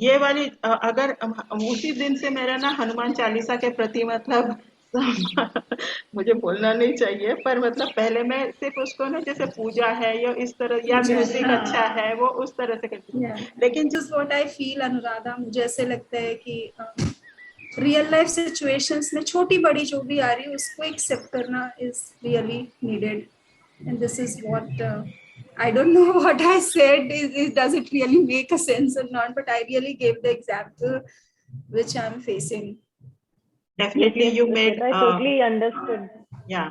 ये वाली अगर उसी दिन से मेरा ना हनुमान चालीसा के प्रति मतलब मुझे बोलना नहीं चाहिए, पर मतलब पहले मैं सिर्फ उसको ना जैसे पूजा है या इस तरह या पूजा है, म्यूजिक अच्छा हाँ। है वो उस तरह से करती हूँ। या लेकिन this is what I feel Anuradha, मुझे ऐसे लगता है कि रियल लाइफ सिचुएशंस में छोटी बड़ी जो भी आ रही है उसको एक्सेप्ट करना is really needed, and this is what I don't know what I said is does it really make a sense or not, but I really gave the example which I'm facing. definitely Yes, you yes, made yes. I totally understood yeah,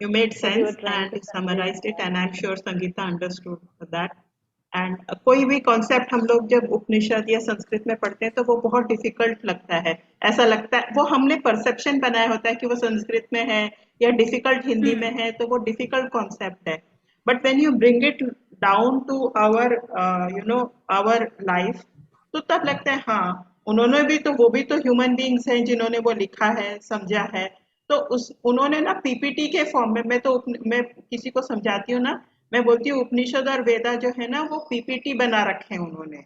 you made what you were sense trying and to you convey. summarized it, and I'm sure Sangeeta understood that. And कोई भी concept हम लोग जब उपनिषद या संस्कृत में पढ़ते हैं तो वो बहुत डिफिकल्ट लगता है। ऐसा लगता है वो हमने परसेप्शन बनाया होता है कि वो संस्कृत में है या डिफिकल्ट हिंदी में है, तो वो डिफिकल्ट कॉन्सेप्ट है। But when you bring it down to our our life, तो तब लगता है हाँ, उन्होंने भी तो, वो भी तो ह्यूमन बीइंग्स हैं जिन्होंने वो लिखा है, समझा है। तो उस उन्होंने ना पीपीटी के फॉर्म में, मैं किसी को समझाती हूँ ना, मैं बोलती हूँ उपनिषद और वेदा जो है ना वो पीपीटी बना रखे हैं उन्होंने।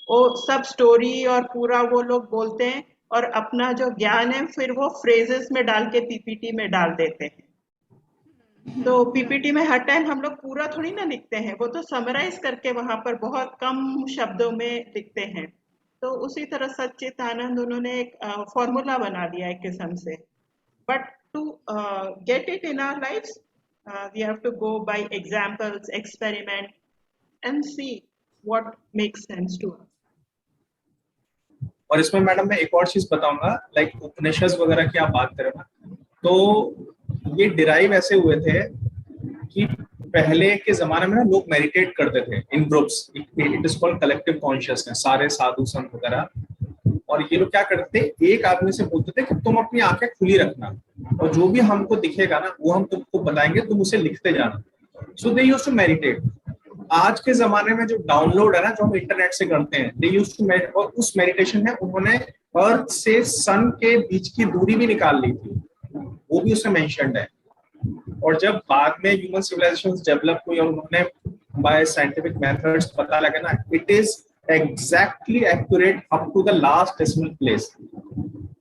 वो सब स्टोरी और पूरा वो लोग बोलते हैं और अपना जो ज्ञान है फिर वो फ्रेजेस में डाल के पीपीटी में डाल देते हैं। तो पीपीटी में हर टाइम हम लोग पूरा थोड़ी ना लिखते हैं, वो तो समराइज करके वहां पर बहुत कम शब्दों में लिखते हैं। तो उसी तरह सच्चिदानंद उन्होंने एक फॉर्मूला बना दिया एक किस्म से। But to get it in our lives, we have to go by examples, experiment, and see what makes sense to us. और इसमें मैडम मैं एक और चीज बताऊंगा, लाइक उपनिषद वगैरह की आप बात करें ना, तो ये डिराइव ऐसे हुए थे कि पहले के जमाने में ना लोग मेडिटेट करते थे in groups, it is called collective consciousness, सारे साधु संत वगैरह। और ये लोग क्या करते थे, एक आदमी से बोलते थे कि तुम अपनी आंखें खुली रखना और जो भी हमको दिखेगा ना वो हम तुमको बताएंगे, तुम उसे लिखते जाना। सो दे यूज्ड टू मेडिटेट। आज के जमाने में जो डाउनलोड है ना, जो हम इंटरनेट से करते हैं, दे यूज्ड टू मेडिटेट। और उस मेडिटेशन में उन्होंने अर्थ से सन के बीच की दूरी भी निकाल ली थी, वो भी उसमें मेंशन्ड है। और जब बाद में ह्यूमन सिविलाइजेशन डेवलप हुई और उन्होंने बाय साइंटिफिक मेथड्स पता लगा ना, it is exactly accurate up to the last decimal place.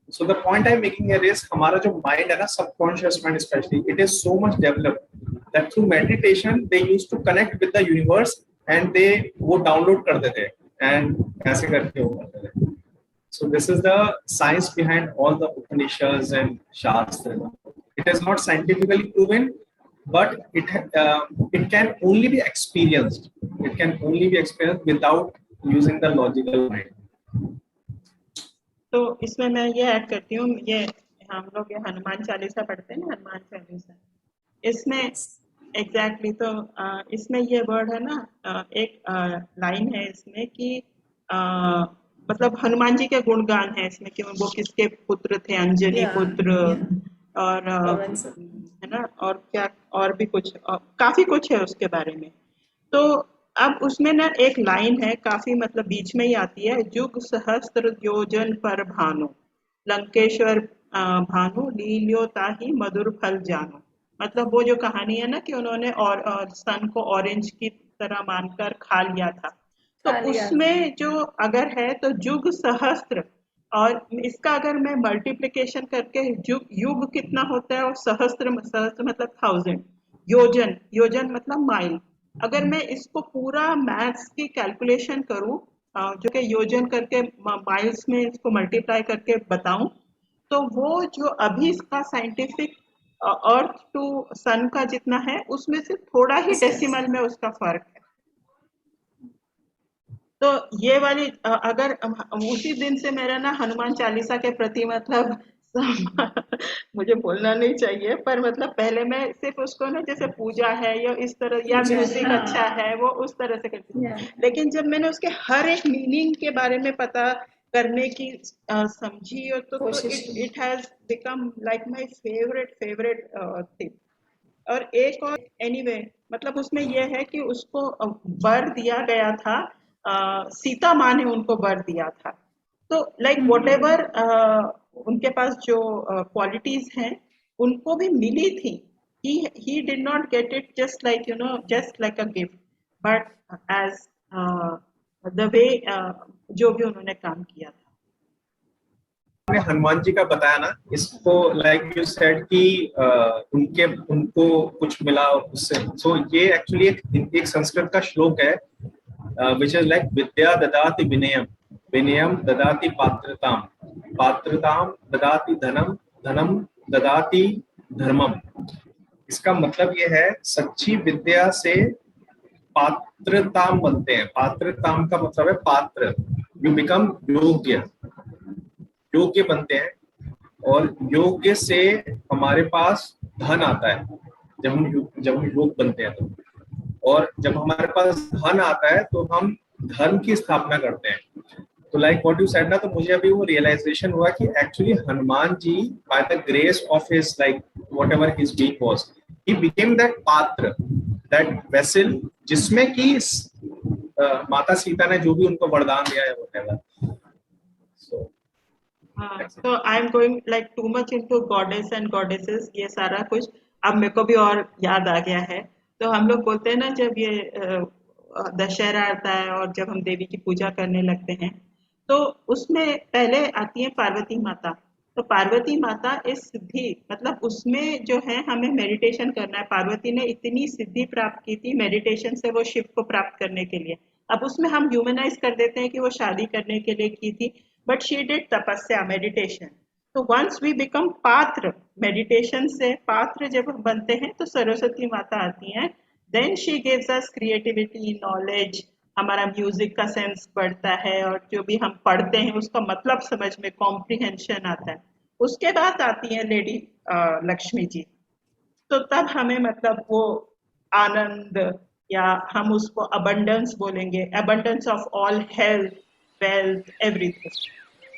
So the point I'm making here is हमारा जो mind है ना, subconscious mind especially, it is so much developed that through meditation they used to connect with the universe and they वो download करते थे and ऐसे करके वो करते थे. So this is the science behind all the Upanishads and Shastras. It is not scientifically proven, but it can only be experienced. It can only be experienced without using the logical mind. तो इसमें मैं ये add करती हूँ, ये हम लोग ये हनुमान चालीसा पढ़ते हैं ना, हनुमान चालीसा, इसमें एग्जैक्टली तो इसमें ये वर्ड है ना, एक लाइन है इसमें कि मतलब हनुमान जी के गुणगान है इसमें कि वो किसके पुत्र थे, अंजनी पुत्र, और है ना, और क्या और भी कुछ काफी कुछ है उसके बारे में। तो अब उसमें ना एक लाइन है काफी मतलब बीच में ही आती है, जुग सहस्त्र योजन पर भानु, लंकेश्वर भानु लील्यो ताहि मधुर फल जानो। मतलब वो जो कहानी है ना कि उन्होंने और सन को ऑरेंज की तरह मानकर खा लिया था, तो उसमें जो अगर है तो जुग सहस्त्र, और इसका अगर मैं मल्टीप्लिकेशन करके युग युग कितना होता है और सहस्त्र सहस्त्र मतलब 1000, योजन योजन मतलब माइल, अगर मैं इसको पूरा मैथ्स की कैलकुलेशन करूं, जो कि योजन करके माइल्स में इसको मल्टीप्लाई करके बताऊं, तो वो जो अभी इसका साइंटिफिक अर्थ टू सन का जितना है उसमें से थोड़ा ही डेसिमल में उसका फर्क है। तो ये वाली अगर उसी दिन से मेरा ना हनुमान चालीसा के प्रति मतलब मुझे बोलना नहीं चाहिए, पर मतलब पहले मैं सिर्फ उसको ना जैसे पूजा है या इस तरह या म्यूजिक अच्छा है वो उस तरह से करती हूँ। लेकिन जब मैंने उसके हर एक मीनिंग के बारे में पता करने की समझी, और तो it has become like my favourite thing. और एक और एनीवे मतलब उसमें यह है कि उसको वर दिया गया था, सीता माँ ने उनको वर दिया था। तो लाइक वॉट एवर उनके पास जो क्वालिटीज हैं उनको भी मिली थी। he did not get it just like just like a gift, but as the way जो भी उन्होंने काम किया था। आपने हनुमान जी का बताया ना, इसको लाइक यू सेड कि उनको कुछ मिला उससे, सो ये एक्चुअली एक संस्कृत का श्लोक है विच इज लाइक विद्या ददाति विनयम, विनयम ददाति पात्रताम, पात्रताम ददाति धनम, धनम ददाति धर्मम। इसका मतलब ये है सच्ची विद्या से पात्रताम बनते हैं। पात्रताम का मतलब है पात्र, यू बिकम योग्य, योग्य बनते हैं, और योग्य से हमारे पास धन आता है जब हम योग बनते हैं तो, और जब हमारे पास धन आता है तो हम धर्म की स्थापना करते हैं। तो लाइक व्हाट यू सेड ना, तो मुझे अभी वो रियलाइजेशन हुआ कि actually Hanuman ji by the grace of his like whatever his being was, he became that पात्र, दैट वेसल, जिसमें कि माता सीता ने जो भी उनको वरदान दिया है व्हाटएवर। तो I am going like too much into goddess and goddesses, ये सारा कुछ अब मेरे को भी और याद आ गया है। तो हम लोग बोलते हैं ना, जब ये दशहरा आता है और जब हम देवी की पूजा करने लगते हैं, तो उसमें पहले आती है पार्वती माता। तो पार्वती माता इस सिद्धि, मतलब उसमें जो है हमें मेडिटेशन करना है। पार्वती ने इतनी सिद्धि प्राप्त की थी मेडिटेशन से वो शिव को प्राप्त करने के लिए। अब उसमें हम ह्यूमनाइज कर देते हैं कि वो शादी करने के लिए की थी, बट शी डिड तपस्या, मेडिटेशन। तो वंस वी बिकम पात्र, मेडिटेशन से पात्र जब हम बनते हैं तो सरस्वती माता आती हैं। Then she gives us creativity, knowledge, हमारा म्यूजिक का सेंस बढ़ता है, और जो भी हम पढ़ते हैं उसका मतलब समझ में कॉम्प्रिहेंशन आता है। उसके बाद आती है लेडी लक्ष्मी जी। तो तब हमें मतलब वो आनंद, या हम उसको अबंडेंस बोलेंगे, abundance of all health, wealth, everything.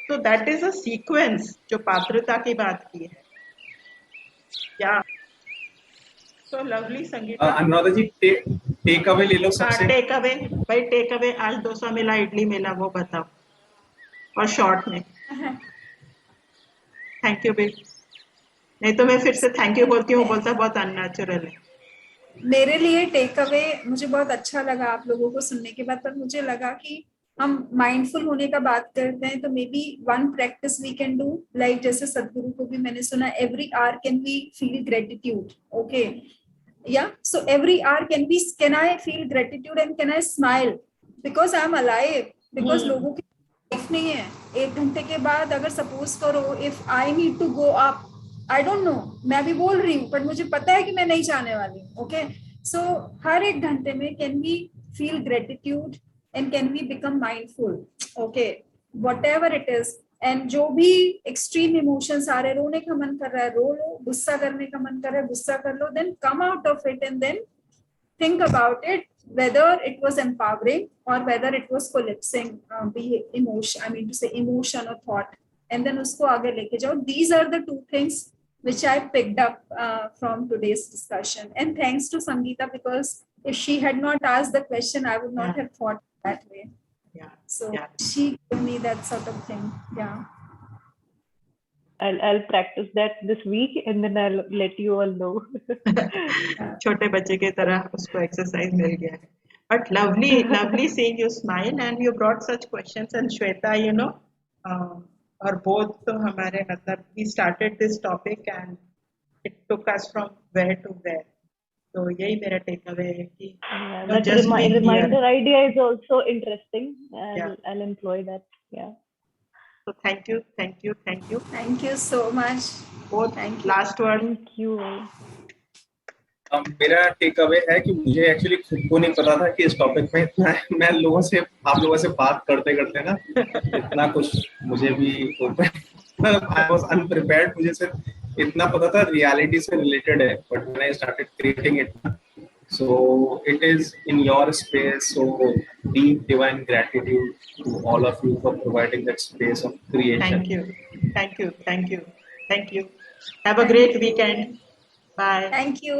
तो दैट इज अ सीक्वेंस जो पात्रता की बात की है। या तो लवली संगीता। अनुराधा जी टेक अवे ले लो सबसे। टेक अवे भाई, टेक अवे। आज डोसा मिला, इडली मिला, वो बताओ, और शॉर्ट में। थैंक यू बेट, नहीं तो मैं फिर से थैंक यू बोलती हूँ, बोलता बहुत अननेचुरल है। मेरे लिए टेक अवे, मुझे बहुत अच्छा लगा आप लोगों को सुनने के बाद, पर मुझे लगा कि हम माइंडफुल होने का बात करते हैं तो maybe one practice we can do, like जैसे सदगुरु को भी मैंने सुना, every hour can we feel gratitude. Okay, yeah so every hour can I feel gratitude and can I smile because I am alive, because लोगों की life नहीं है। 1 घंटे के बाद अगर सपोज करो if I need to go up, I don't know, मैं भी बोल रही हूँ बट मुझे पता है कि मैं नहीं चाहने वाली हूँ। ओके, सो हर 1 घंटे में can we feel gratitude and can we become mindful. Okay, whatever it is, and जो भी एक्सट्रीम इमोशंस आ रहे, रोने का मन कर रहा है रो लो, गुस्सा करने का मन कर रहा है गुस्सा कर लो, then come out of it and then think about it, whether it was empowering or whether it was collapsing, be emotion, I mean to say emotion or thought, and then usko aage leke jao. These are the 2 things which I picked up from today's discussion, and thanks to Sangeeta, because if she had not asked the question I would not have thought that way. So she gave me that sort of thing. I'll practice that this week and then I'll let you all know. छोटे बच्चे की तरह उसको exercise मिल गया है। But lovely seeing you smile and you brought such questions, and Shweta, you know, और both तो हमारे मतलब we started this topic and it took us from where to where. तो यही मेरा टेक अवे है कि that reminder idea is also interesting. I'll employ that. Yeah. So thank you so much. Both, thank you. Last word. Thank you. मेरा take away है कि मुझे actually खुद को नहीं पता था कि इस टॉपिक में इतना, मैं आप लोगों से बात करते करते ना इतना कुछ मुझे भी आई वाज अनप्रिपेयर्ड। मुझे सिर्फ इतना पता था रियलिटी से रिलेटेड है, but when I started creating it, so it is in your space, so deep divine gratitude to all of you for providing that space of creation. Thank you. Have a great weekend. Bye. Thank you.